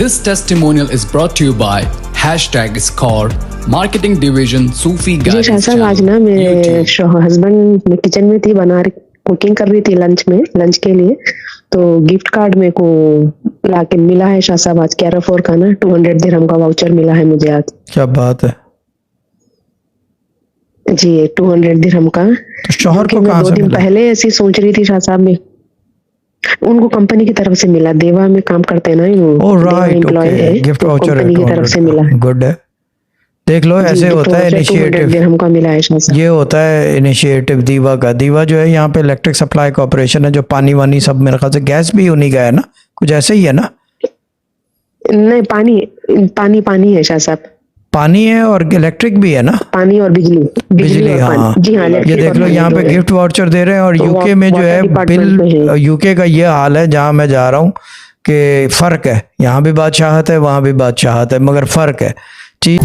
This testimonial is brought to you by #Score Marketing Division Sufi ji Guidance Shah साहब, आज Channel, ना मेरे YouTube। Husband में kitchen में थी, बना रही कुकिंग कर रही थी लंच के लिए। तो गिफ्ट कार्ड मेरे को लाके मिला है शाह साहब, आज कैराफोर का ना 200 दिरहम का वाउचर मिला है मुझे आज। क्या बात है। जी 200 दिरहम का। तो शौहर क्योंकि को मैं कहाँ 2 से दिन मिला? पहले ऐसी सोच रही थी शाह साहब, में उनको कंपनी की तरफ से मिला। देवा में काम करते हैं ना, ओ देवा राइट, एम्प्लॉय ओके, है, गिफ्ट तो वाउचर है कंपनी की तरफ 200 से मिला। का, गुड है। देख लो, जी ऐसे गिफ्ट होता है वाउचर 200 इनिशिएटिव। दिरहम का मिला है शाह साहब। ये होता है इनिशिएटिव दीवा का। दीवा जो है यहाँ पे इलेक्ट्रिक सप्लाई कॉर्पोरेशन है, जो पानी वानी सब मेरे ख्याल से गैस भी उन्हीं का है ना, कुछ ऐसे ही है ना। नहीं, पानी है शाह साहब। पानी है और इलेक्ट्रिक भी है ना। पानी और बिजली और हाँ। पानी। जी हाँ, ये इलेक्ट्रिक देख और लो, पानी यहाँ पे दो है। गिफ्ट वाउचर दे रहे हैं। और तो यूके में जो वाटर है डिपार्टमेंट में बिल, है। यूके का ये हाल है जहाँ मैं जा रहा हूँ कि फर्क है। यहाँ भी बादशाहत है, वहाँ भी बादशाहत है, मगर फर्क है। चीज